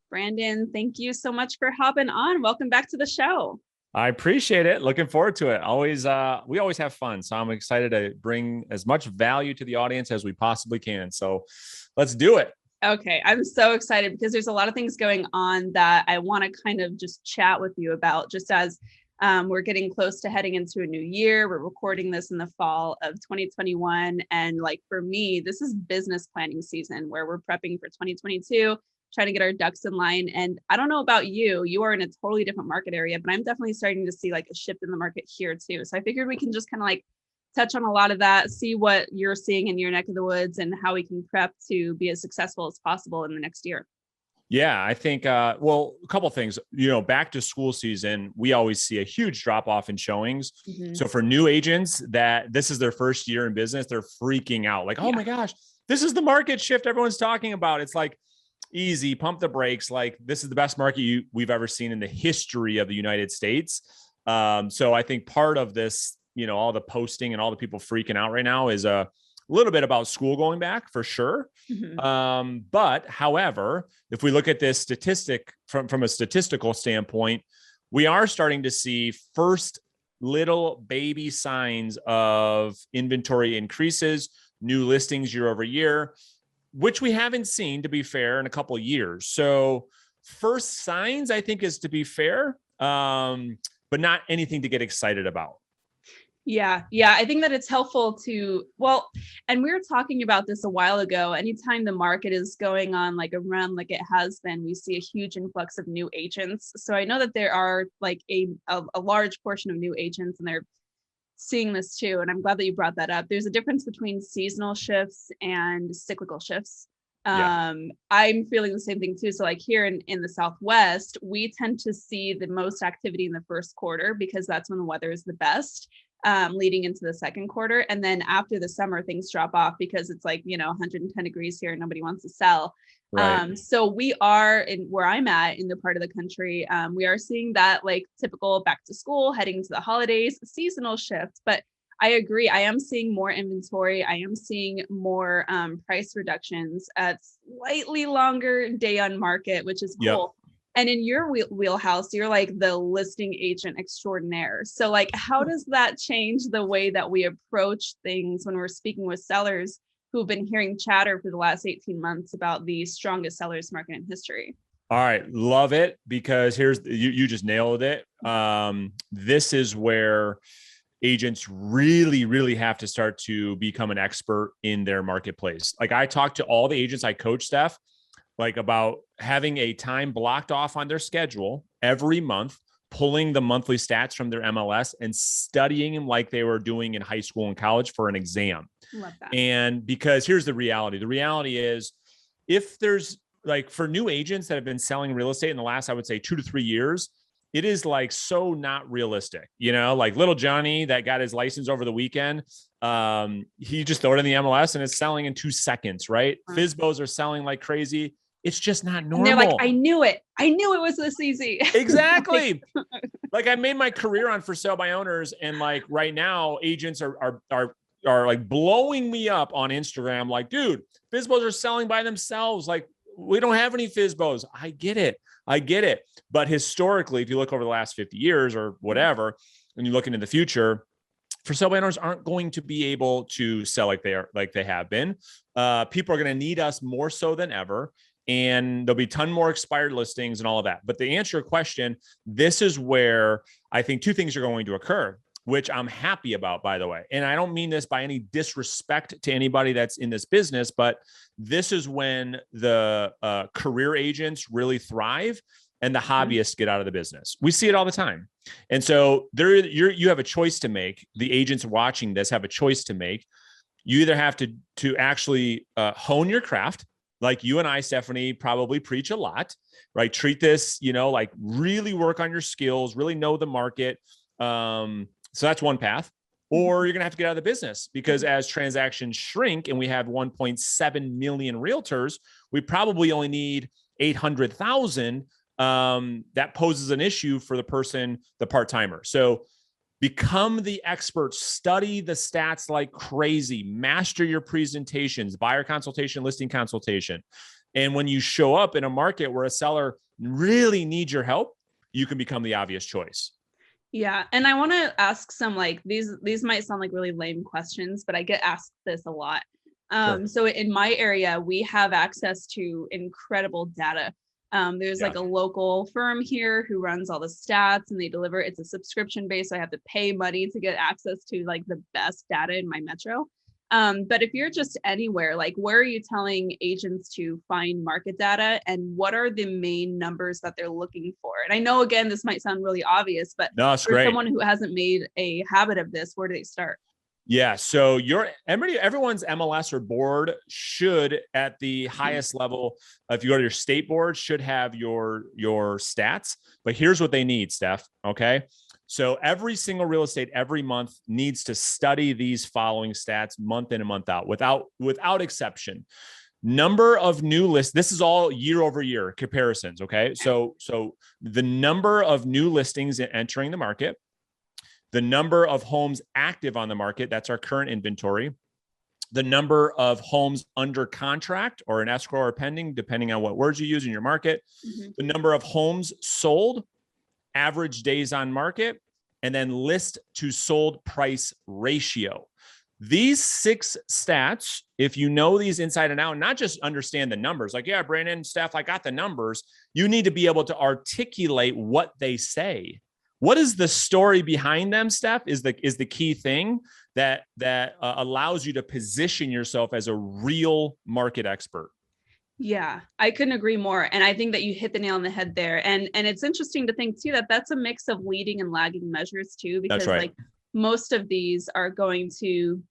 Brandon, thank you so much for hopping on. Welcome back to the show. I appreciate it. Looking forward to it. We always have fun. So I'm excited to bring as much value to the audience as we possibly can. So let's do it. Okay, I'm so excited because there's a lot of things going on that I want to kind of just chat with you about, just as we're getting close to heading into a new year. We're recording this in the fall of 2021. And like for me, this is business planning season where we're prepping for 2022, trying to get our ducks in line. And I don't know about you, you are in a totally different market area, but I'm definitely starting to see like a shift in the market here too. So I figured we can just kind of like touch on a lot of that, see what you're seeing in your neck of the woods and how we can prep to be as successful as possible in the next year. Yeah, I think, a couple of things, back to school season, we always see a huge drop off in showings. Mm-hmm. So for new agents that this is their first year in business, they're freaking out like, oh my gosh, this is the market shift everyone's talking about. It's like, easy, pump the brakes. Like this is the best market we've ever seen in the history of the United States. So I think part of this, all the posting and all the people freaking out right now is a little bit about school going back for sure. Mm-hmm. But however, if we look at this statistic from a statistical standpoint, we are starting to see first little baby signs of inventory increases, new listings year over year, which we haven't seen, to be fair, in a couple of years. So first signs, I think, is to be fair, but not anything to get excited about. Yeah. I think that it's helpful to, and we were talking about this a while ago. Anytime the market is going on like a run like it has been, we see a huge influx of new agents. So I know that there are like a large portion of new agents, and they're seeing this too. And I'm glad that you brought that up. There's a difference between seasonal shifts and cyclical shifts. I'm feeling the same thing too. So like here in the Southwest, we tend to see the most activity in the first quarter because that's when the weather is the best, leading into the second quarter. And then after the summer, things drop off because it's like, 110 degrees here and nobody wants to sell. Right. So we are where I'm at in the part of the country, we are seeing that like typical back to school, heading to the holidays, seasonal shift. But I agree. I am seeing more inventory. I am seeing more price reductions at slightly longer day on market, which is cool. Yep. And in your wheelhouse, you're like the listing agent extraordinaire. So like, how does that change the way that we approach things when we're speaking with sellers who've been hearing chatter for the last 18 months about the strongest sellers market in history? All right. Love it, because you just nailed it. This is where agents really, really have to start to become an expert in their marketplace. Like I talk to all the agents I coach, Steph, like about having a time blocked off on their schedule every month, pulling the monthly stats from their MLS and studying them like they were doing in high school and college for an exam. Love that. And because here's the reality. The reality is, if there's like for new agents that have been selling real estate in the last, I would say 2 to 3 years, it is like so not realistic, like little Johnny that got his license over the weekend. He just threw it in the MLS and it's selling in 2 seconds, right? Uh-huh. FSBOs are selling like crazy. It's just not normal. And they're like, I knew it was this easy. Exactly. Like I made my career on for sale by owners. And like right now agents are like blowing me up on Instagram. Like, dude, FSBOs are selling by themselves. Like we don't have any FSBOs. I get it. But historically, if you look over the last 50 years or whatever, and you look into the future, for sale by owners aren't going to be able to sell like they have been. People are going to need us more so than ever. And there'll be a ton more expired listings and all of that. But to answer your question, this is where I think 2 things are going to occur, which I'm happy about, by the way. And I don't mean this by any disrespect to anybody that's in this business, but this is when the career agents really thrive and the hobbyists get out of the business. We see it all the time. And so you have a choice to make. The agents watching this have a choice to make. You either have to actually hone your craft, like you and I, Stephanie, probably preach a lot, right? Treat this, like really work on your skills, really know the market. So that's one path. Or you're going to have to get out of the business, because as transactions shrink and we have 1.7 million realtors, we probably only need 800,000. That poses an issue for the person, the part-timer. So become the expert, study the stats like crazy, master your presentations, buyer consultation, listing consultation, And when you show up in a market where a seller really needs your help, you can become the obvious choice. Yeah. And I want to ask some, like, these might sound like really lame questions, but I get asked this a lot. Sure. So in my area, we have access to incredible data. There's Yeah. like a local firm here who runs all the stats, and they deliver. It's a subscription base. So I have to pay money to get access to like the best data in my metro. But if you're just anywhere, like, where are you telling agents to find market data, and what are the main numbers that they're looking for? And I know, again, this might sound really obvious, but No, it's for great. someone who hasn't made a habit of this, where do they start? Yeah. So everyone's MLS or board should, at the highest level, if you go to your state board, should have your stats. But here's what they need, Steph. Okay. So every single real estate every month needs to study these following stats month in and month out, without exception. Number of new lists. This is all year over year comparisons. Okay. So the number of new listings entering the market, the number of homes active on the market, that's our current inventory, the number of homes under contract or an escrow or pending, depending on what words you use in your market, the number of homes sold, average days on market, and then list to sold price ratio. These 6 stats, if you know these inside and out, not just understand the numbers, like, yeah, Brandon, Steph, I got the numbers. You need to be able to articulate what they say. What is the story behind them, Steph, is the key thing that allows you to position yourself as a real market expert. Yeah, I couldn't agree more. And I think that you hit the nail on the head there. And it's interesting to think too, that that's a mix of leading and lagging measures too, because That's right. like most of these are going to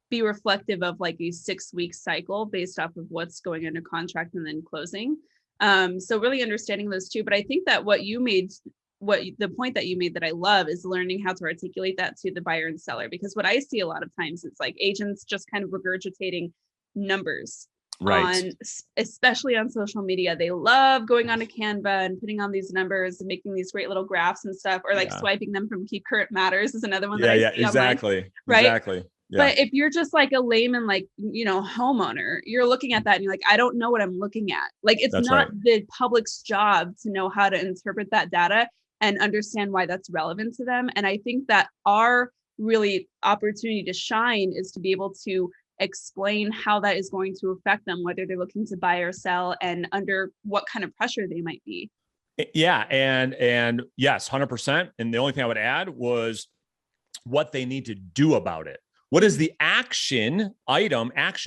be reflective of like a 6-week cycle based off of what's going under contract and then closing. So really understanding those two. But I think that the point that you made that I love is learning how to articulate that to the buyer and seller, because what I see a lot of times, it's like agents just kind of regurgitating numbers. Right. Especially on social media. They love going on to Canva and putting on these numbers and making these great little graphs and stuff, or like swiping them from Keep Current Matters is another one that I see exactly. online, right? Exactly. Yeah. But if you're just like a layman, like, homeowner, you're looking at that and you're like, I don't know what I'm looking at. Like, it's That's not right. the public's job to know how to interpret that data and understand why that's relevant to them. And I think that our really opportunity to shine is to be able to explain how that is going to affect them, whether they're looking to buy or sell, and under what kind of pressure they might be. Yeah. And yes, 100%. And the only thing I would add was what they need to do about it. What is the action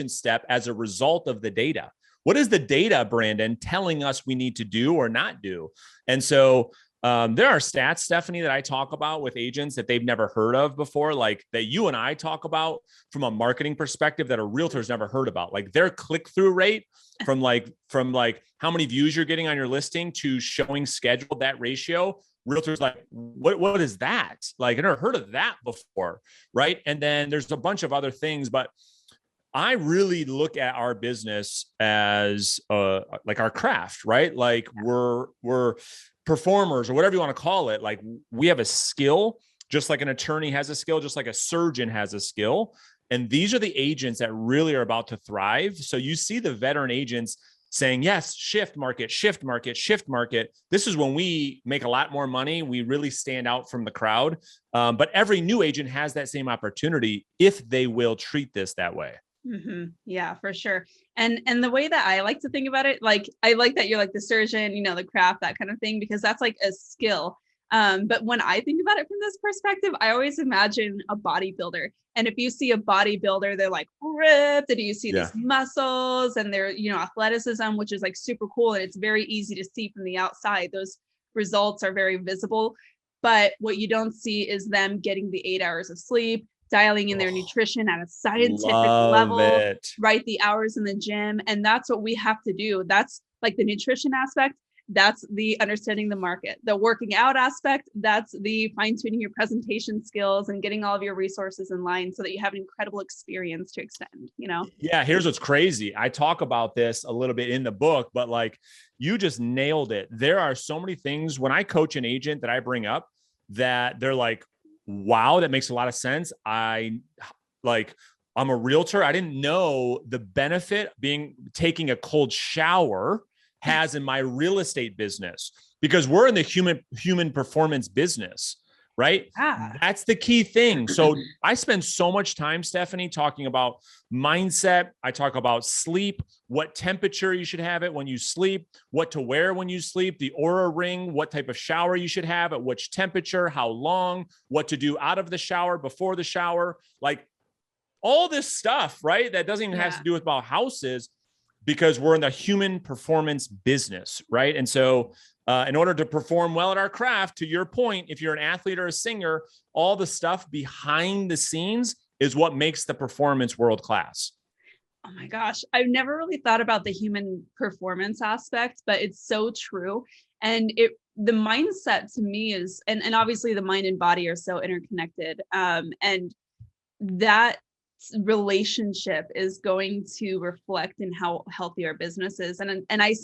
step as a result of the data? What is the data, Brandon, telling us we need to do or not do? And so there are stats, Stephanie, that I talk about with agents that they've never heard of before, like that you and I talk about from a marketing perspective that a realtor's never heard about, like their click-through rate from how many views you're getting on your listing to showing scheduled, that ratio. Realtors like, what is that? Like, I never heard of that before, right? And then there's a bunch of other things, but I really look at our business as like our craft, right? Like we're performers, or whatever you want to call it. Like, we have a skill, just like an attorney has a skill, just like a surgeon has a skill. And these are the agents that really are about to thrive. So you see the veteran agents saying, yes, shift market, shift market, shift market. This is when we make a lot more money. We really stand out from the crowd. But every new agent has that same opportunity if they will treat this that way. Mm-hmm. Yeah, for sure. And the way that I like to think about it, like, I like that you're like the surgeon, the craft, that kind of thing, because that's like a skill. But when I think about it from this perspective, I always imagine a bodybuilder. And if you see a bodybuilder, they're like ripped, and you see these muscles and their, athleticism, which is like super cool. And it's very easy to see from the outside. Those results are very visible. But what you don't see is them getting the 8 hours of sleep, dialing in their nutrition at a scientific level, right? The hours in the gym. And that's what we have to do. That's like the nutrition aspect. That's the understanding the market. The working out aspect, that's the fine-tuning your presentation skills and getting all of your resources in line so that you have an incredible experience to extend, Yeah, here's what's crazy. I talk about this a little bit in the book, but like, you just nailed it. There are so many things when I coach an agent that I bring up that they're like, wow, that makes a lot of sense. I like I'm a realtor. I didn't know the benefit taking a cold shower has in my real estate business, because we're in the human performance business, right? Yeah. That's the key thing. So I spend so much time, Stephanie, talking about mindset. I talk about sleep, what temperature you should have it when you sleep, what to wear when you sleep, the Aura ring, what type of shower you should have at which temperature, how long, what to do out of the shower, before the shower, like all this stuff, right? That doesn't even have to do with about houses, because we're in the human performance business, right? And so in order to perform well at our craft, to your point, if you're an athlete or a singer, all the stuff behind the scenes is what makes the performance world-class. Oh my gosh, I've never really thought about the human performance aspect, but it's so true. And the mindset to me is, and obviously the mind and body are so interconnected. And that relationship is going to reflect in how healthy our business is. And I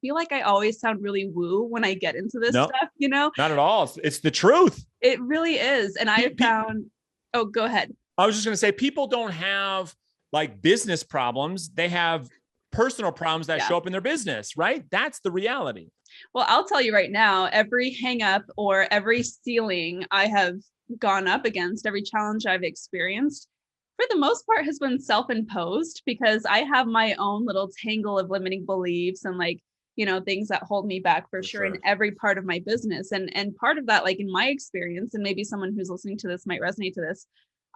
feel like I always sound really woo when I get into this stuff, Not at all. It's the truth. It really is. And I found, oh, go ahead. I was just going to say, people don't have like business problems. They have personal problems that show up in their business, right? That's the reality. Well, I'll tell you right now, every hang up or every ceiling I have gone up against, every challenge I've experienced, for the most part has been self-imposed, because I have my own little tangle of limiting beliefs and things that hold me back for sure in every part of my business. And part of that, like in my experience, and maybe someone who's listening to this might resonate to this,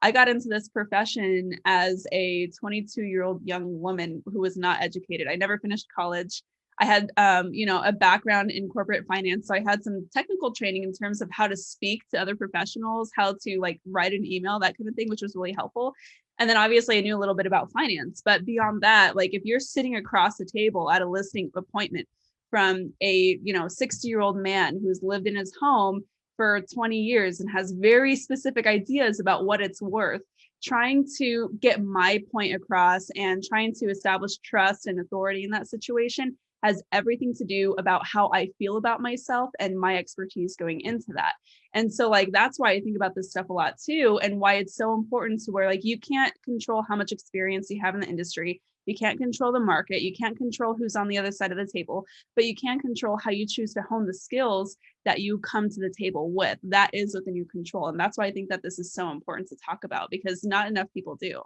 I got into this profession as a 22-year-old young woman who was not educated. I never finished college. I had, a background in corporate finance. So I had some technical training in terms of how to speak to other professionals, how to write an email, that kind of thing, which was really helpful. And then obviously I knew a little bit about finance, but beyond that, if you're sitting across the table at a listing appointment from a, 60-year-old man who's lived in his home for 20 years and has very specific ideas about what it's worth, trying to get my point across and trying to establish trust and authority in that situation has everything to do about how I feel about myself and my expertise going into that. And so that's why I think about this stuff a lot too, and why it's so important to where you can't control how much experience you have in the industry. You can't control the market. You can't control who's on the other side of the table, but you can control how you choose to hone the skills that you come to the table with. That is within your control. And that's why I think that this is so important to talk about, because not enough people do.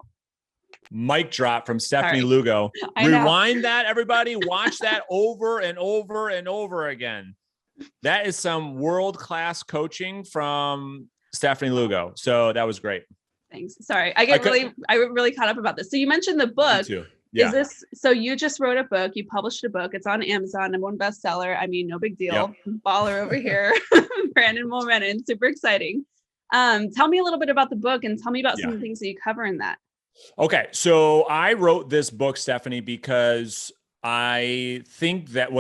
Mic drop from Stephanie Lugo. Rewind that, everybody. Watch that over and over and over again. That is some world-class coaching from Stephanie Lugo. So that was great. Thanks. Sorry. I really caught up about this. So you mentioned the book. Me too. Yeah. So you just wrote a book, you published a book, it's on Amazon, #1 bestseller. I mean, no big deal. Yep. Baller over here. Brandon Mulrenin, super exciting. Tell me a little bit about the book and tell me about some of the things that you cover in that. Okay. So I wrote this book, Stephanie, because I think that,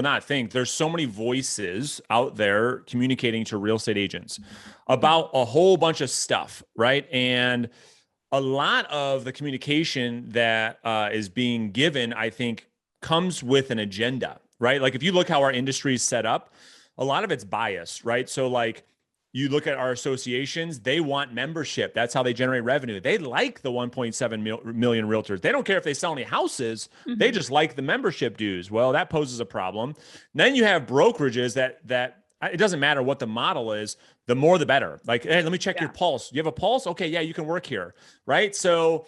there's so many voices out there communicating to real estate agents about a whole bunch of stuff, right? And a lot of the communication that is being given, I think, comes with an agenda, right? If you look how our industry is set up, a lot of it's biased, right? So you look at our associations, they want membership. That's how they generate revenue. They like the 1.7 million realtors. They don't care if they sell any houses. Mm-hmm. They just like the membership dues. Well, that poses a problem. Then you have brokerages that it doesn't matter what the model is, the more the better. Hey, let me check your pulse. You have a pulse? Okay, yeah, you can work here, right? So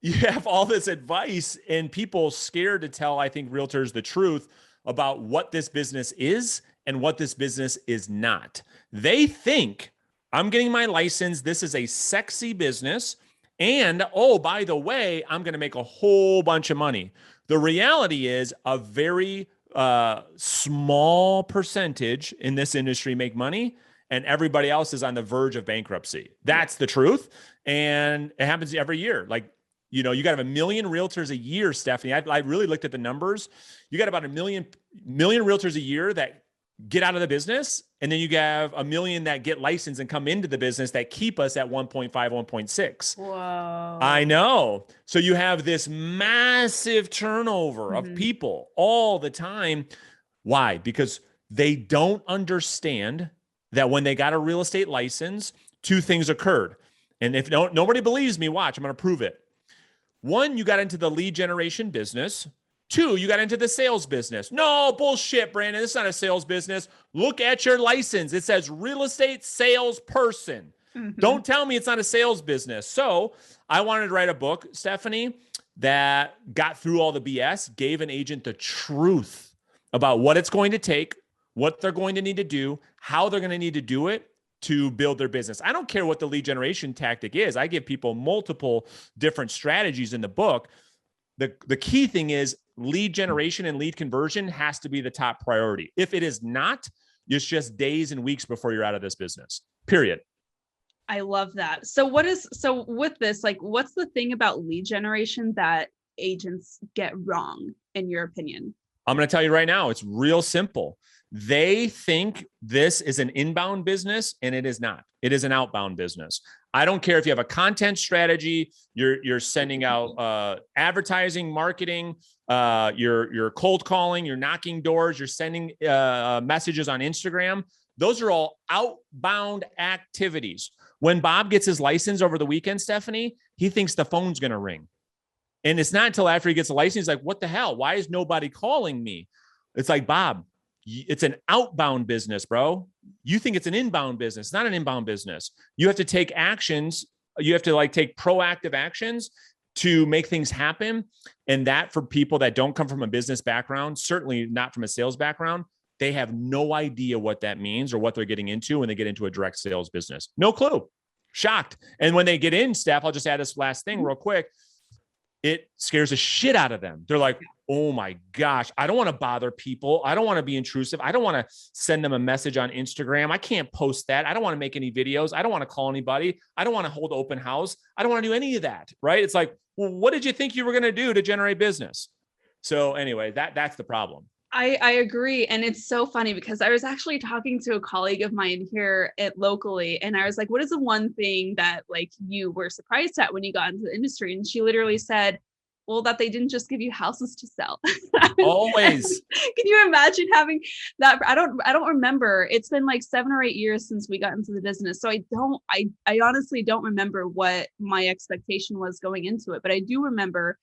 you have all this advice and people scared to tell, I think, realtors the truth about what this business is and what this business is not. They think, I'm getting my license, this is a sexy business, and oh, by the way, I'm going to make a whole bunch of money. The reality is a very small percentage in this industry make money, and everybody else is on the verge of bankruptcy. That's the truth. And it happens every year. You got to have 1 million realtors a year, Stephanie. I really looked at the numbers. You got about 1 million realtors a year that get out of the business. And then you have 1 million that get licensed and come into the business that keep us at 1.5, 1.6. Whoa. I know. So you have this massive turnover of people all the time. Why? Because they don't understand that when they got a real estate license, two things occurred. And if nobody believes me, watch, I'm going to prove it. One, you got into the lead generation business. Two, you got into the sales business. No, bullshit, Brandon. This is not a sales business. Look at your license. It says real estate salesperson. Don't tell me it's not a sales business. So I wanted to write a book, Stephanie, that got through all the BS, gave an agent the truth about what it's going to take, what they're going to need to do, how they're going to need to do it to build their business. I don't care what the lead generation tactic is. I give people multiple different strategies in the book. The key thing is lead generation and lead conversion has to be the top priority. If it is not, it's just days and weeks before you're out of this business, period. I love that. So with this, like, what's the thing about lead generation that agents get wrong, in your opinion? I'm going to tell you right now, it's real simple. They think this is an inbound business, and it is not. It is an outbound business. I don't care if you have a content strategy, you're sending out advertising, marketing, you're cold calling, you're knocking doors, you're sending messages on Instagram. Those are all outbound activities. When Bob gets his license over the weekend, Stephanie, he thinks the phone's going to ring. And it's not until after he gets a license, he's like, what the hell? Why is nobody calling me? It's like, Bob, it's an outbound business, bro. You think it's an inbound business. It's not an inbound business. You have to take actions. You have to take proactive actions to make things happen. And that, for people that don't come from a business background, certainly not from a sales background, they have no idea what that means or what they're getting into when they get into a direct sales business. No clue. Shocked. And when they get in, Steph, I'll just add this last thing real quick. It scares the shit out of them. They're like, oh my gosh, I don't want to bother people. I don't want to be intrusive. I don't want to send them a message on Instagram. I can't post that. I don't want to make any videos. I don't want to call anybody. I don't want to hold open house. I don't want to do any of that. Right? It's like, well, what did you think you were going to do to generate business? So anyway, that's the problem. I agree. And it's so funny because I was actually talking to a colleague of mine here locally, and I was like, what is the one thing that you were surprised at when you got into the industry? And she literally said, well, that they didn't just give you houses to sell. Always. Can you imagine having that? I don't remember. It's been 7 or 8 years since we got into the business. So I honestly don't remember what my expectation was going into it, but I do remember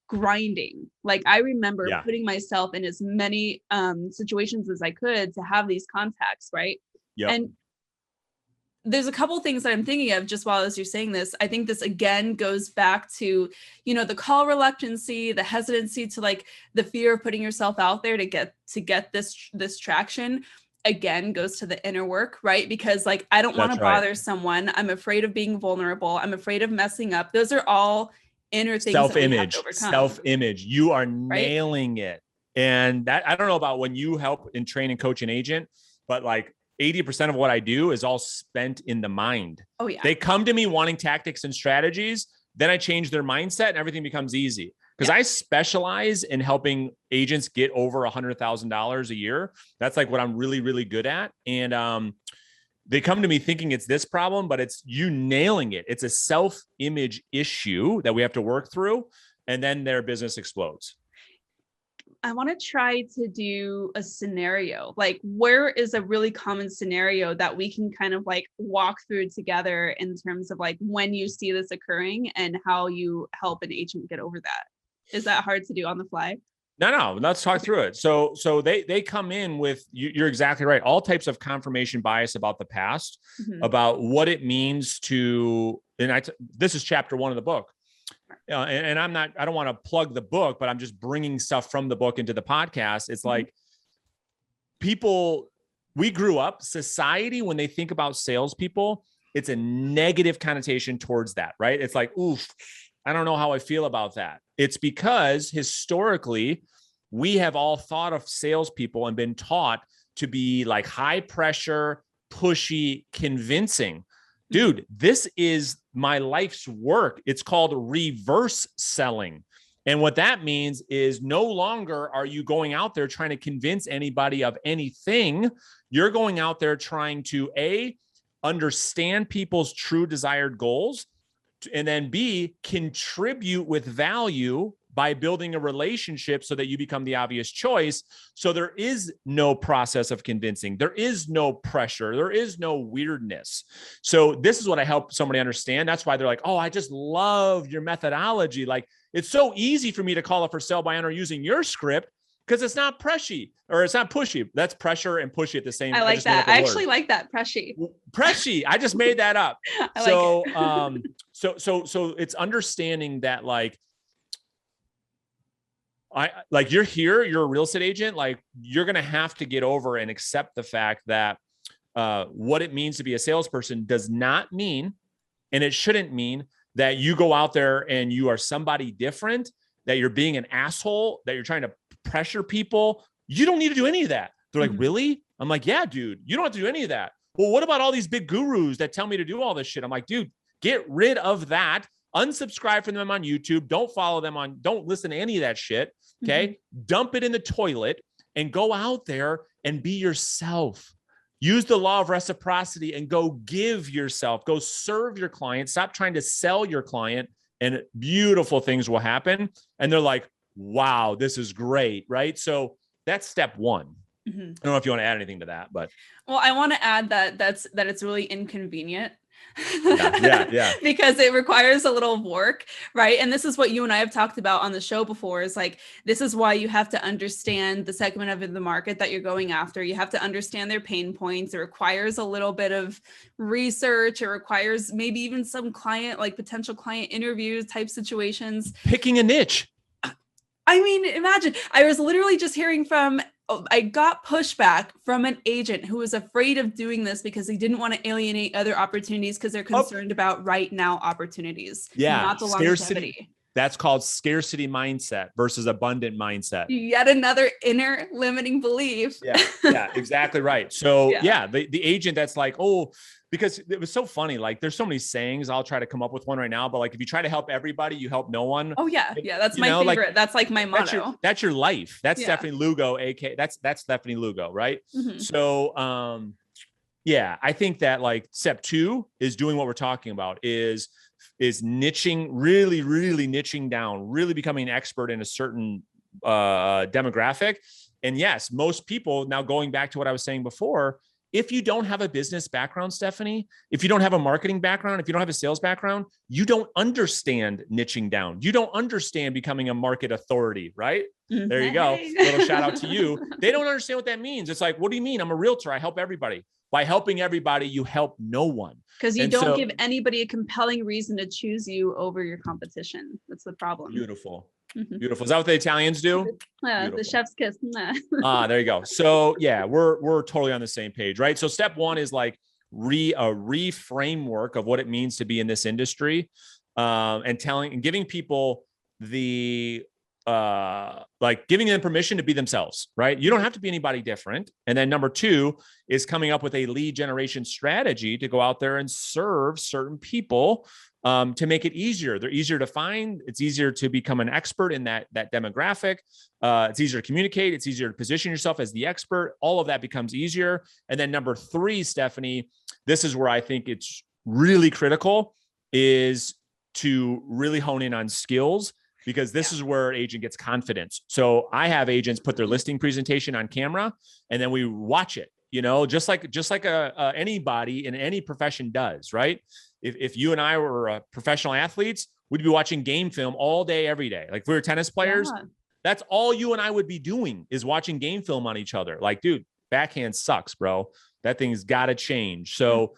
grinding. I remember putting myself in as many situations as I could to have these contacts, right? Yep. And there's a couple things that I'm thinking of just while as you're saying this. I think this again goes back to, the call reluctancy, the hesitancy to the fear of putting yourself out there to get this traction. Again, goes to the inner work, right? Because I don't want to bother someone. I'm afraid of being vulnerable. I'm afraid of messing up. Those are all inner things. Self-image. You are nailing it. And that, I don't know about when you help and train and coach an agent, but 80% of what I do is all spent in the mind. Oh yeah. They come to me wanting tactics and strategies. Then I change their mindset and everything becomes easy. Because I specialize in helping agents get over $100,000 a year. That's what I'm really, really good at. And they come to me thinking it's this problem, but it's you nailing it. It's a self-image issue that we have to work through, and then their business explodes. I want to try to do a scenario. Where is a really common scenario that we can kind of walk through together in terms of when you see this occurring and how you help an agent get over that? Is that hard to do on the fly? No, let's talk through it. So they come in with, you're exactly right, all types of confirmation bias about the past, about what it means to, and this is chapter 1 of the book. And I don't want to plug the book, but I'm just bringing stuff from the book into the podcast. It's people, we grew up, society, when they think about salespeople, it's a negative connotation towards that, right? It's oof, I don't know how I feel about that. It's because historically, we have all thought of salespeople and been taught to be high pressure, pushy, convincing. Dude, this is my life's work. It's called reverse selling. And what that means is no longer are you going out there trying to convince anybody of anything. You're going out there trying to understand people's true desired goals, and then B, contribute with value by building a relationship so that you become the obvious choice. So there is no process of convincing. There is no pressure. There is no weirdness. So this is what I help somebody understand. That's why they're like, oh, I just love your methodology. Like, it's so easy for me to call a for sale by owner using your script because it's not preshy or it's not pushy. That's pressure and pushy at the same time. I like that. I actually like that, preshy. Preshy. I just made that up. So it's understanding that you're here, you're a real estate agent, like you're going to have to get over and accept the fact that what it means to be a salesperson does not mean, and it shouldn't mean, that you go out there and you are somebody different, that you're being an asshole, that you're trying to pressure people. You don't need to do any of that. They're like, really? I'm like, yeah, dude, you don't have to do any of that. Well, what about all these big gurus that tell me to do all this shit? I'm like, dude, get rid of that. Unsubscribe from them on YouTube. Don't follow them don't listen to any of that shit. Okay. Dump it in the toilet and go out there and be yourself. Use the law of reciprocity and go give yourself, go serve your client. Stop trying to sell your client, and beautiful things will happen. And they're like, wow, this is great. Right. So that's step one. I don't know if you want to add anything to that, but. Well, I want to add that it's really inconvenient. Yeah. Because it requires a little work, right? And this is what you and I have talked about on the show before, is like, this is why you have to understand the segment of the market that you're going after. You have to understand their pain points. It requires a little bit of research. It requires maybe even some potential client interviews type situations. Picking a niche. I mean, imagine, I was literally just hearing I got pushback from an agent who was afraid of doing this because they didn't want to alienate other opportunities because they're concerned about right now opportunities. Yeah. Not the Scarcity. longevity. That's called scarcity mindset versus abundant mindset. Yet another inner limiting belief. Yeah, exactly right. So the agent that's like, oh, because it was so funny. Like, there's so many sayings. I'll try to come up with one right now, but like, if you try to help everybody, you help no one. Oh yeah. That's my favorite. Like, that's like my motto. That's your life. That's Stephanie Lugo, that's Stephanie Lugo, right? So, I think that like step 2 is doing what we're talking about is niching, really, really niching down, really becoming an expert in a certain demographic. And yes, most people, now going back to what I was saying before, if you don't have a business background, Stephanie, if you don't have a marketing background, if you don't have a sales background, you don't understand niching down. You don't understand becoming a market authority, right? There you go. Little shout out to you. They don't understand what that means. It's like, what do you mean? I'm a realtor. I help everybody. By helping everybody, you help no one. Because you don't give anybody a compelling reason to choose you over your competition. That's the problem. Beautiful. Beautiful. Is that what the Italians do? The chef's kiss. There you go. So yeah, we're totally on the same page, right? So step 1 is like a reframework of what it means to be in this industry, and giving people the giving them permission to be themselves, right? You don't have to be anybody different. And then number 2 is coming up with a lead generation strategy to go out there and serve certain people, to make it easier. They're easier to find. It's easier to become an expert in that demographic. It's easier to communicate. It's easier to position yourself as the expert. All of that becomes easier. And then number 3, Stephanie, this is where I think it's really critical, is to really hone in on skills, because this is where an agent gets confidence. So I have agents put their listing presentation on camera, and then we watch it, just like anybody in any profession does, right? If you and I were professional athletes, we'd be watching game film all day, every day. Like, if we were tennis players, that's all you and I would be doing, is watching game film on each other. Like, dude, backhand sucks, bro. That thing's got to change. So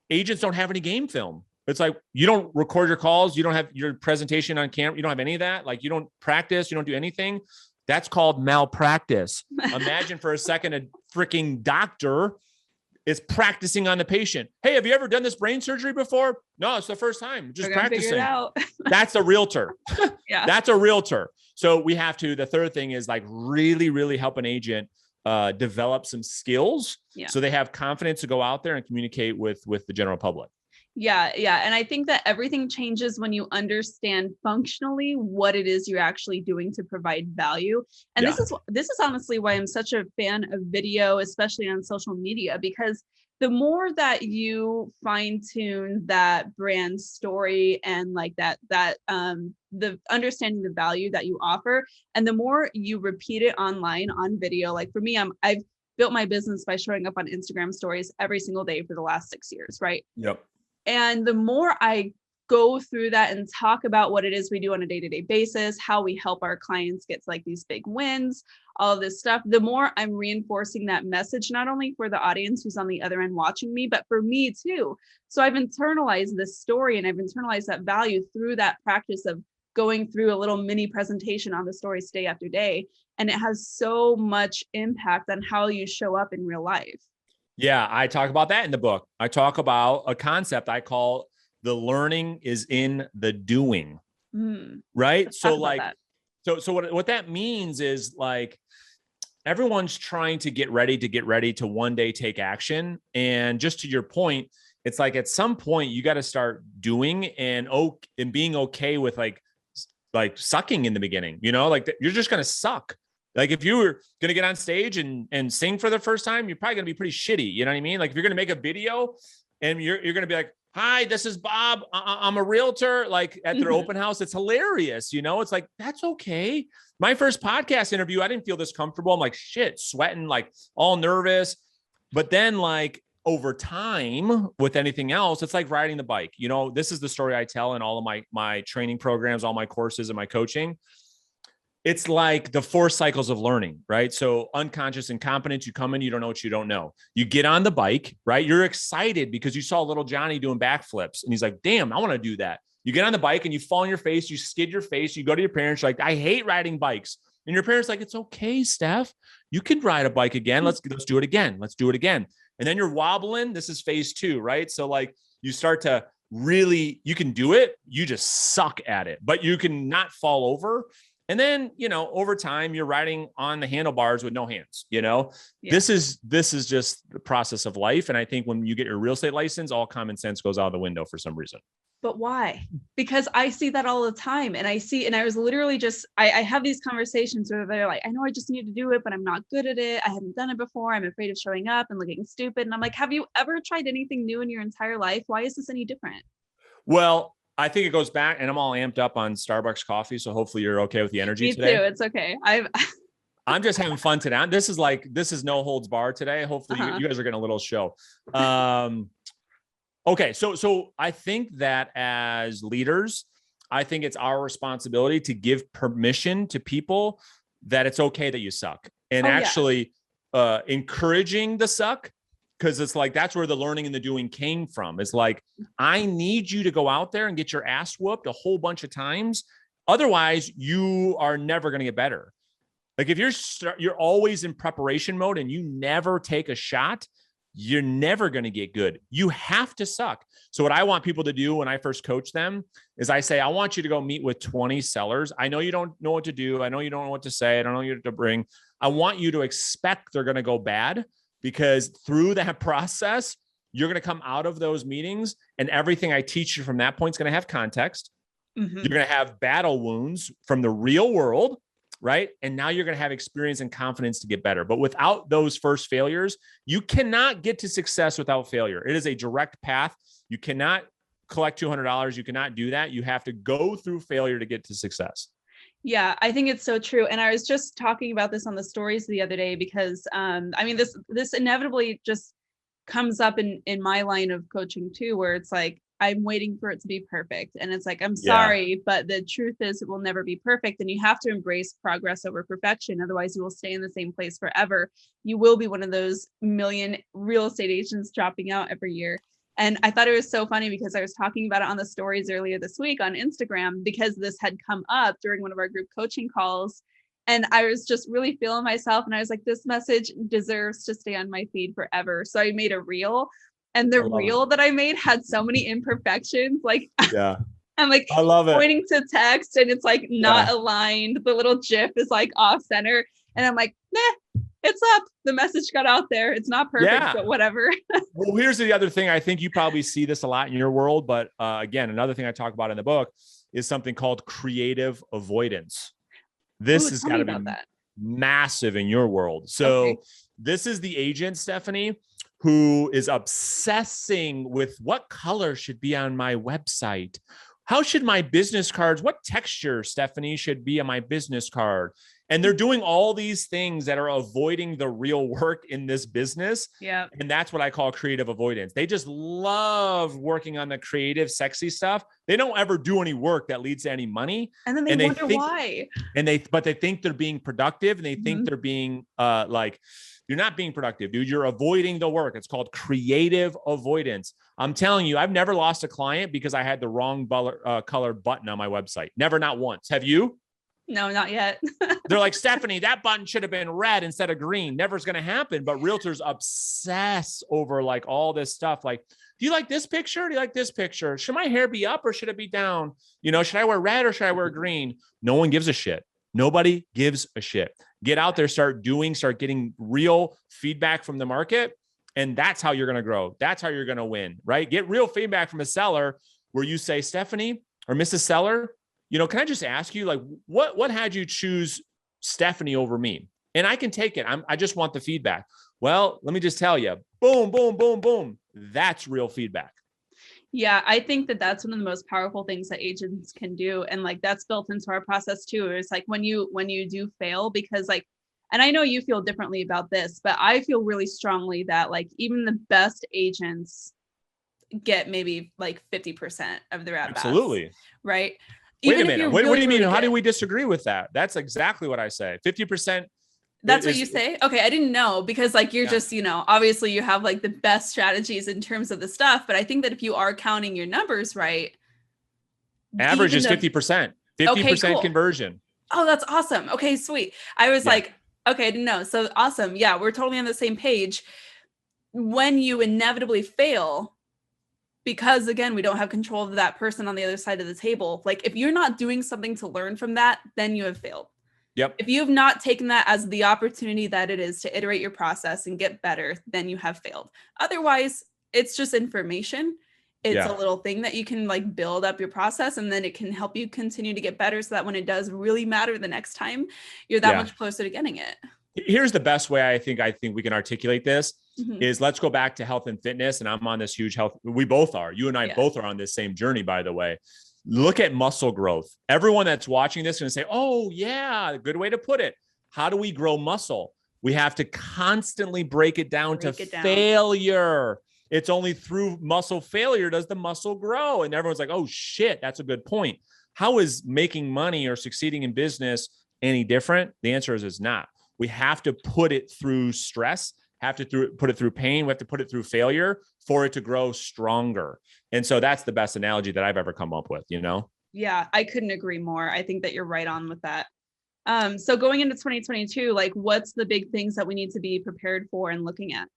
agents don't have any game film. It's like, you don't record your calls. You don't have your presentation on camera. You don't have any of that. Like, you don't practice. You don't do anything. That's called malpractice. Imagine for a second, a freaking doctor is practicing on the patient. Hey, have you ever done this brain surgery before? No, it's the first time. Just practicing. That's a realtor. That's a realtor. So we have to, the third thing is like really, really help an agent develop some skills so they have confidence to go out there and communicate with the general public. Yeah. And I think that everything changes when you understand functionally what it is you're actually doing to provide value. And this is honestly why I'm such a fan of video, especially on social media, because the more that you fine tune that brand story and like that the understanding the value that you offer, and the more you repeat it online on video, like for me, I've built my business by showing up on Instagram stories every single day for the last 6 years, right? Yep. And the more I go through that and talk about what it is we do on a day-to-day basis, how we help our clients get to like these big wins, all of this stuff, the more I'm reinforcing that message, not only for the audience who's on the other end watching me, but for me too. So I've internalized this story and I've internalized that value through that practice of going through a little mini presentation on the stories day after day. And it has so much impact on how you show up in real life. Yeah, I talk about that in the book. I talk about a concept I call the learning is in the doing. Right? Let's So talk about like, that. so what that means is like, everyone's trying to get ready to one day take action. And just to your point, it's like at some point you got to start doing and being okay with like sucking in the beginning, you know, like you're just going to suck. Like if you were going to get on stage and sing for the first time, you're probably going to be pretty shitty. You know what I mean? Like if you're going to make a video and you're going to be like, hi, this is Bob. I'm a realtor. Like at their open house, it's hilarious. You know, it's like, that's okay. My first podcast interview, I didn't feel this comfortable. I'm like, shit, sweating, like all nervous. But then like over time with anything else, it's like riding the bike. You know, this is the story I tell in all of my training programs, all my courses and my coaching. It's like the 4 cycles of learning, right? So unconscious incompetence, you come in, you don't know what you don't know. You get on the bike, right? You're excited because you saw little Johnny doing backflips and he's like, damn, I want to do that. You get on the bike and you fall on your face, you skid your face, you go to your parents, you're like, I hate riding bikes. And your parents are like, it's okay, Steph. You can ride a bike again. Let's do it again. Let's do it again. And then you're wobbling. This is phase 2, right? So like you start to really, you can do it. You just suck at it, but you can not fall over. And then, you know, over time, you're riding on the handlebars with no hands, you know, this is just the process of life. And I think when you get your real estate license, all common sense goes out the window for some reason. But why? Because I see that all the time. And I was literally I have these conversations where they're like, I know I just need to do it, but I'm not good at it. I haven't done it before. I'm afraid of showing up and looking stupid. And I'm like, have you ever tried anything new in your entire life? Why is this any different? Well, I think it goes back, and I'm all amped up on Starbucks coffee. So hopefully you're okay with the energy today. Me too. It's okay. I'm just having fun today. This is no holds bar today. Hopefully you guys are getting a little show. Okay. So I think that as leaders, I think it's our responsibility to give permission to people that it's okay that you suck and encouraging the suck. Cause it's like, that's where the learning and the doing came from. It's like, I need you to go out there and get your ass whooped a whole bunch of times. Otherwise you are never going to get better. Like if you're always in preparation mode and you never take a shot, you're never going to get good. You have to suck. So what I want people to do when I first coach them is I say, I want you to go meet with 20 sellers. I know you don't know what to do. I know you don't know what to say. I don't know what to bring. I want you to expect they're going to go bad. Because through that process, you're going to come out of those meetings and everything I teach you from that point is going to have context. You're going to have battle wounds from the real world, right? And now you're going to have experience and confidence to get better. But without those first failures, you cannot get to success without failure. It is a direct path. You cannot collect $200. You cannot do that. You have to go through failure to get to success. Yeah, I think it's so true. And I was just talking about this on the stories the other day because this inevitably just comes up in my line of coaching too, where it's like, I'm waiting for it to be perfect. And it's like, I'm sorry, but the truth is it will never be perfect. And you have to embrace progress over perfection. Otherwise you will stay in the same place forever. You will be one of those million real estate agents dropping out every year. And I thought it was so funny because I was talking about it on the stories earlier this week on Instagram because this had come up during one of our group coaching calls. And I was just really feeling myself. And I was like, this message deserves to stay on my feed forever. So I made a reel, and the reel that I made had so many imperfections. Like, I'm like, I love it. Pointing to text and it's like not aligned. The little GIF is like off center. And I'm like, nah, it's up. The message got out there. It's not perfect, but whatever. Well, here's the other thing. I think you probably see this a lot in your world, but again, another thing I talk about in the book is something called creative avoidance. This has got to be massive in your world. So This is the agent, Stephanie, who is obsessing with what color should be on my website. How should my business cards, what texture, Stephanie, should be on my business card? And they're doing all these things that are avoiding the real work in this business. Yeah. And that's what I call creative avoidance. They just love working on the creative, sexy stuff. They don't ever do any work that leads to any money. And then they wonder why. But they think they're being productive, and they think they're being like, you're not being productive, dude. You're avoiding the work. It's called creative avoidance. I'm telling you, I've never lost a client because I had the wrong color button on my website. Never, not once. Have you? No, not yet. They're like, Stephanie, that button should have been red instead of green. Never is going to happen. But realtors obsess over like all this stuff. Like, do you like this picture? Do you like this picture? Should my hair be up or should it be down? You know, should I wear red or should I wear green? No one gives a shit. Nobody gives a shit. Get out there, start getting real feedback from the market. And that's how you're going to grow. That's how you're going to win, right? Get real feedback from a seller where you say, Stephanie or Mrs. Seller, you know, can I just ask you, like, what had you choose Stephanie over me? And I can take it. I just want the feedback. Well, let me just tell you, boom, boom, boom, boom. That's real feedback. Yeah, I think that that's one of the most powerful things that agents can do. And like, that's built into our process too. It's like when you do fail, because like, and I know you feel differently about this, but I feel really strongly that like even the best agents get maybe like 50% of their at-bats. Absolutely. Right. Wait a minute. What do you mean? How do we disagree with that? That's exactly what I say. 50%. That's what you say? Okay. I didn't know, because like, you're just, you know, obviously you have like the best strategies in terms of the stuff, but I think that if you are counting your numbers right. Average is 50%, 50% cool. Conversion. Oh, that's awesome. Okay, sweet. I was like, okay, I didn't know. So awesome. Yeah. We're totally on the same page. When you inevitably fail, because again, we don't have control of that person on the other side of the table. Like if you're not doing something to learn from that, then you have failed. Yep. If you have not taken that as the opportunity that it is to iterate your process and get better, then you have failed. Otherwise, it's just information. It's a little thing that you can like build up your process, and then it can help you continue to get better so that when it does really matter the next time, you're that much closer to getting it. Here's the best way I think we can articulate this is let's go back to health and fitness. And I'm on this huge health. We both are. You and I both are on this same journey, by the way. Look at muscle growth. Everyone that's watching this is going to say, oh yeah, good way to put it. How do we grow muscle? We have to constantly break it down to failure. It's only through muscle failure does the muscle grow. And everyone's like, oh shit, that's a good point. How is making money or succeeding in business any different? The answer is it's not. We have to put it through stress, put it through pain. We have to put it through failure for it to grow stronger. And so that's the best analogy that I've ever come up with, you know? Yeah, I couldn't agree more. I think that you're right on with that. So going into 2022, like what's the big things that we need to be prepared for and looking at?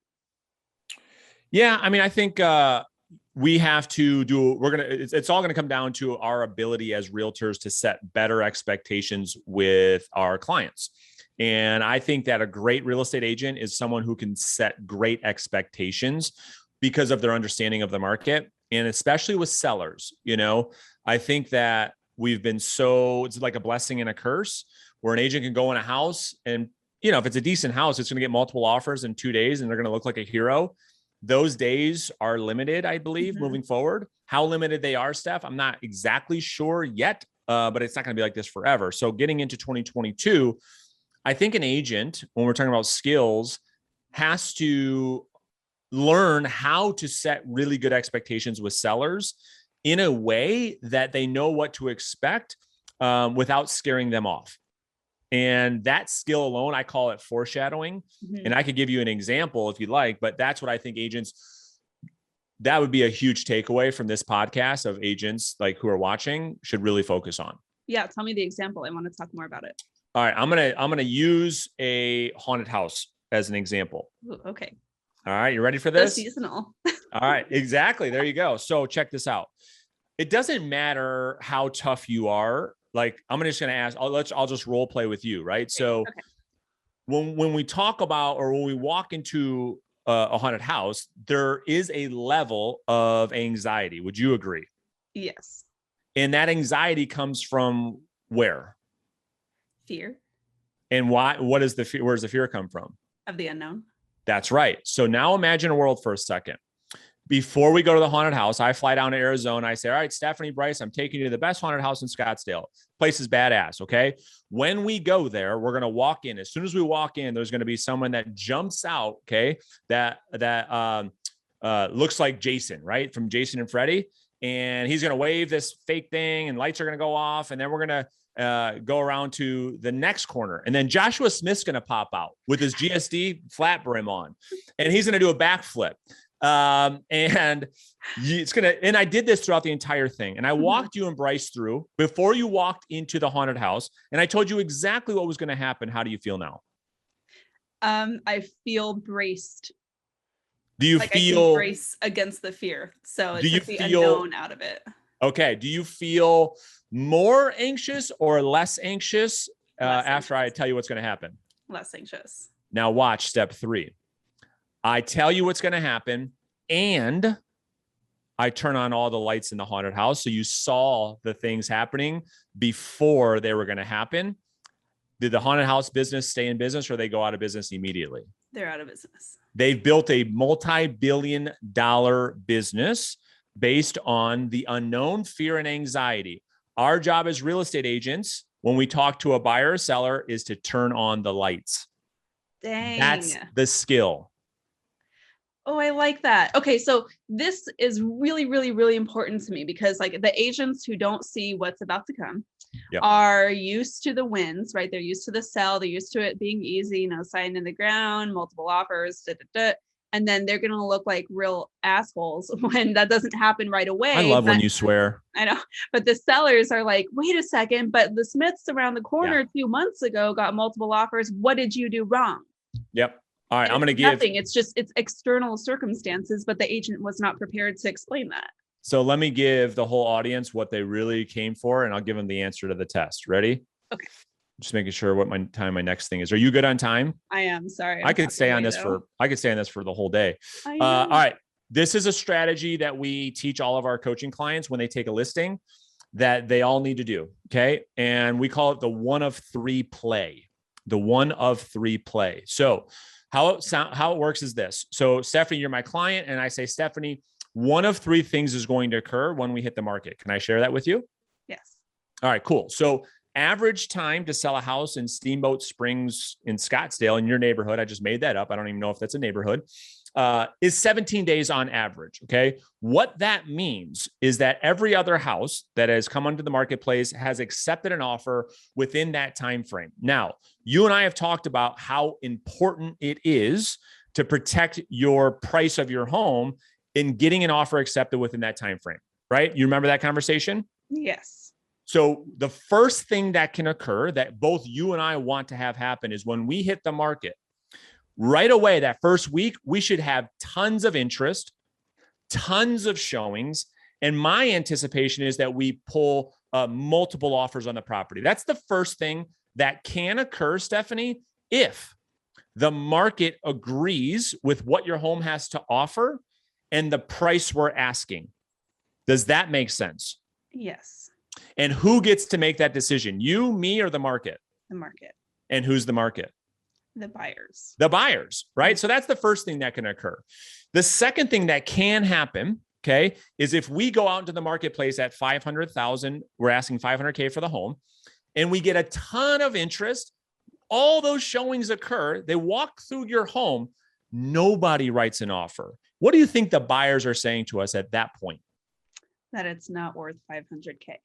Yeah, I mean, I think we have to it's all going to come down to our ability as realtors to set better expectations with our clients. And I think that a great real estate agent is someone who can set great expectations because of their understanding of the market. And especially with sellers, you know, I think that it's like a blessing and a curse where an agent can go in a house and, you know, if it's a decent house, it's going to get multiple offers in 2 days and they're going to look like a hero. Those days are limited, I believe, moving forward. How limited they are, Steph, I'm not exactly sure yet, but it's not going to be like this forever. So getting into 2022, I think an agent, when we're talking about skills, has to learn how to set really good expectations with sellers in a way that they know what to expect without scaring them off. And that skill alone, I call it foreshadowing. And I could give you an example if you'd like, but that's what I think that would be a huge takeaway from this podcast of agents like who are watching should really focus on. Yeah. Tell me the example. I want to talk more about it. All right. I'm going to use a haunted house as an example. Ooh, okay. All right. You ready for this? So seasonal. All right. Exactly. There you go. So check this out. It doesn't matter how tough you are. Like, I'm just going to ask, I'll just role play with you. Right. Okay. So when we talk about, or when we walk into a haunted house, there is a level of anxiety. Would you agree? Yes. And that anxiety comes from where? Fear. And why? What is the fear? Where does the fear come from? Of the unknown. That's right. So now imagine a world for a second. Before we go to the haunted house, I fly down to Arizona. I say, all right, Stephanie, Bryce, I'm taking you to the best haunted house in Scottsdale. Place is badass. Okay. When we go there, we're going to walk in. As soon as we walk in, there's going to be someone that jumps out. Okay. That looks like Jason, right? From Jason and Freddy. And he's going to wave this fake thing and lights are going to go off. And then we're going to go around to the next corner. And then Joshua Smith's going to pop out with his GSD flat brim on. And he's going to do a backflip. And it's going to, and I did this throughout the entire thing. And I walked you and Bryce through before you walked into the haunted house. And I told you exactly what was going to happen. How do you feel now? I feel braced. Do you like feel I can brace against the fear? So it's like the unknown out of it. Okay. Do you feel more anxious or less anxious after I tell you what's going to happen? Less anxious. Now watch step 3. I tell you what's going to happen, and I turn on all the lights in the haunted house. So you saw the things happening before they were going to happen. Did the haunted house business stay in business, or they go out of business immediately? They're out of business. They've built a multi-billion-dollar business based on the unknown, fear, and anxiety. Our job as real estate agents, when we talk to a buyer or seller, is to turn on the lights. Dang. That's the skill. Oh, I like that. Okay, so this is really, really, really important to me because like the agents who don't see what's about to come are used to the wins, right? They're used to the sell. They're used to it being easy, sign in the ground, multiple offers, and then they're going to look like real assholes when that doesn't happen right away. I love when you swear. I know, but the sellers are like, wait a second, but the Smiths around the corner 2 months ago got multiple offers. What did you do wrong? Yep. All right, I'm going to give nothing. It's external circumstances, but the agent was not prepared to explain that. So let me give the whole audience what they really came for, and I'll give them the answer to the test. Ready? Okay. Just making sure what my next thing is. Are you good on time? I am. Sorry. I could stay on this for the whole day. All right. This is a strategy that we teach all of our coaching clients when they take a listing that they all need to do. Okay. And we call it the 1 of 3 play. The 1 of 3 play. So how it works is this. So Stephanie, you're my client. And I say, Stephanie, 1 of 3 things is going to occur when we hit the market. Can I share that with you? Yes. All right, cool. So average time to sell a house in Steamboat Springs in Scottsdale, in your neighborhood, I just made that up. I don't even know if that's a neighborhood, is 17 days on average. Okay. What that means is that every other house that has come onto the marketplace has accepted an offer within that time frame. Now, you and I have talked about how important it is to protect your price of your home in getting an offer accepted within that time frame, right? You remember that conversation? Yes. So the first thing that can occur that both you and I want to have happen is when we hit the market, right away, that first week, we should have tons of interest, tons of showings. And my anticipation is that we pull multiple offers on the property. That's the first thing that can occur, Stephanie, if the market agrees with what your home has to offer and the price we're asking. Does that make sense? Yes. And who gets to make that decision? You, me, or the market? The market. And who's the market? The buyers. The buyers, right? So that's the first thing that can occur. The second thing that can happen, okay, is if we go out into the marketplace at 500,000, we're asking 500K for the home, and we get a ton of interest, all those showings occur, they walk through your home, nobody writes an offer. What do you think the buyers are saying to us at that point? That it's not worth 500K.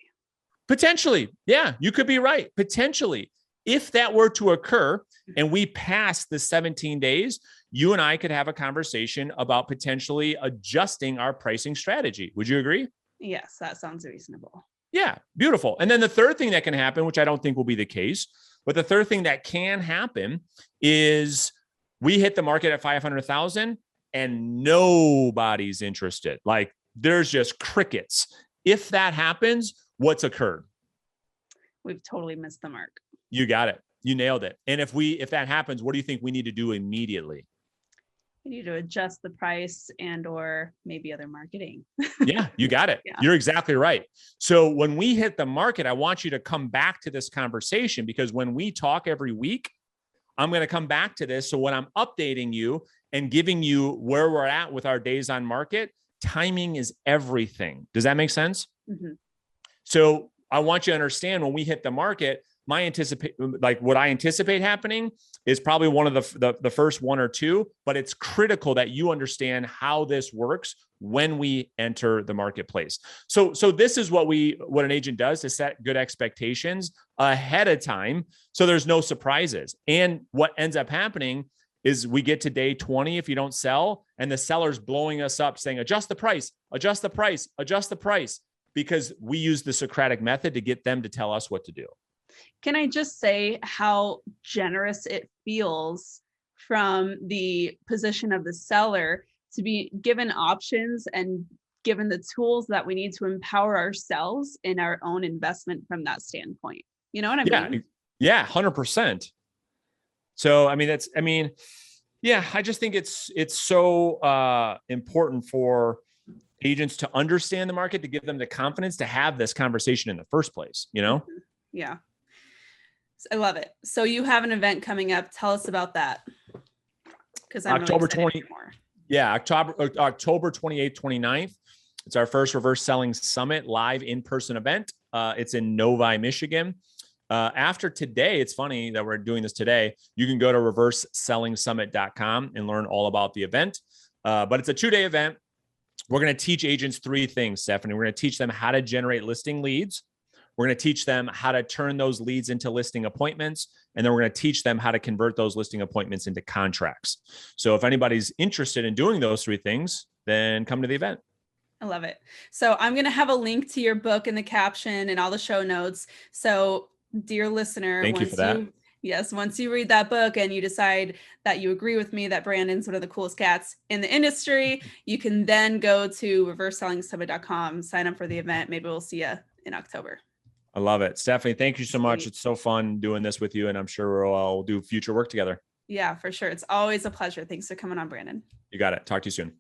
Potentially. Yeah, you could be right. Potentially. If that were to occur and we pass the 17 days, you and I could have a conversation about potentially adjusting our pricing strategy. Would you agree? Yes, that sounds reasonable. Yeah, beautiful. And then the third thing that can happen, which I don't think will be the case, but the third thing that can happen is we hit the market at 500,000 and nobody's interested. Like there's just crickets. If that happens, what's occurred? We've totally missed the mark. You got it. You nailed it. And if that happens, what do you think we need to do immediately? We need to adjust the price and or maybe other marketing. Yeah, you got it. Yeah. You're exactly right. So when we hit the market, I want you to come back to this conversation because when we talk every week, I'm going to come back to this. So when I'm updating you, and giving you where we're at with our days on market, timing is everything. Does that make sense? Mm-hmm. So I want you to understand when we hit the market, what I anticipate happening is probably one of the first one or two, but it's critical that you understand how this works when we enter the marketplace. So this is what an agent does to set good expectations ahead of time, so there's no surprises. And what ends up happening is we get to day 20 if you don't sell, and the seller's blowing us up saying, adjust the price, adjust the price, adjust the price, because we use the Socratic method to get them to tell us what to do. Can I just say how generous it feels from the position of the seller to be given options and given the tools that we need to empower ourselves in our own investment from that standpoint? You know what I mean? Yeah, 100%. So, I just think it's so important for agents to understand the market, to give them the confidence to have this conversation in the first place, you know? Yeah. I love it. So you have an event coming up. Tell us about that. Because I'm October really 20. Yeah, October 28th, 29th. It's our first reverse selling summit live in-person event. It's in Novi, Michigan. After today, it's funny that we're doing this today. You can go to reverseselling.summit.com and learn all about the event. But it's a 2-day event. We're going to teach agents 3 things, Stephanie. We're going to teach them how to generate listing leads. We're going to teach them how to turn those leads into listing appointments. And then we're going to teach them how to convert those listing appointments into contracts. So if anybody's interested in doing those 3 things, then come to the event. I love it. So I'm going to have a link to your book in the caption and all the show notes. So dear listener, thank you for that. Once you read that book and you decide that you agree with me that Brandon's one of the coolest cats in the industry, you can then go to reverseselling.summit.com, sign up for the event. Maybe we'll see you in October. I love it. Stephanie, thank you so much. It's so fun doing this with you, and I'm sure we'll do future work together. Yeah, for sure. It's always a pleasure. Thanks for coming on, Brandon. You got it. Talk to you soon.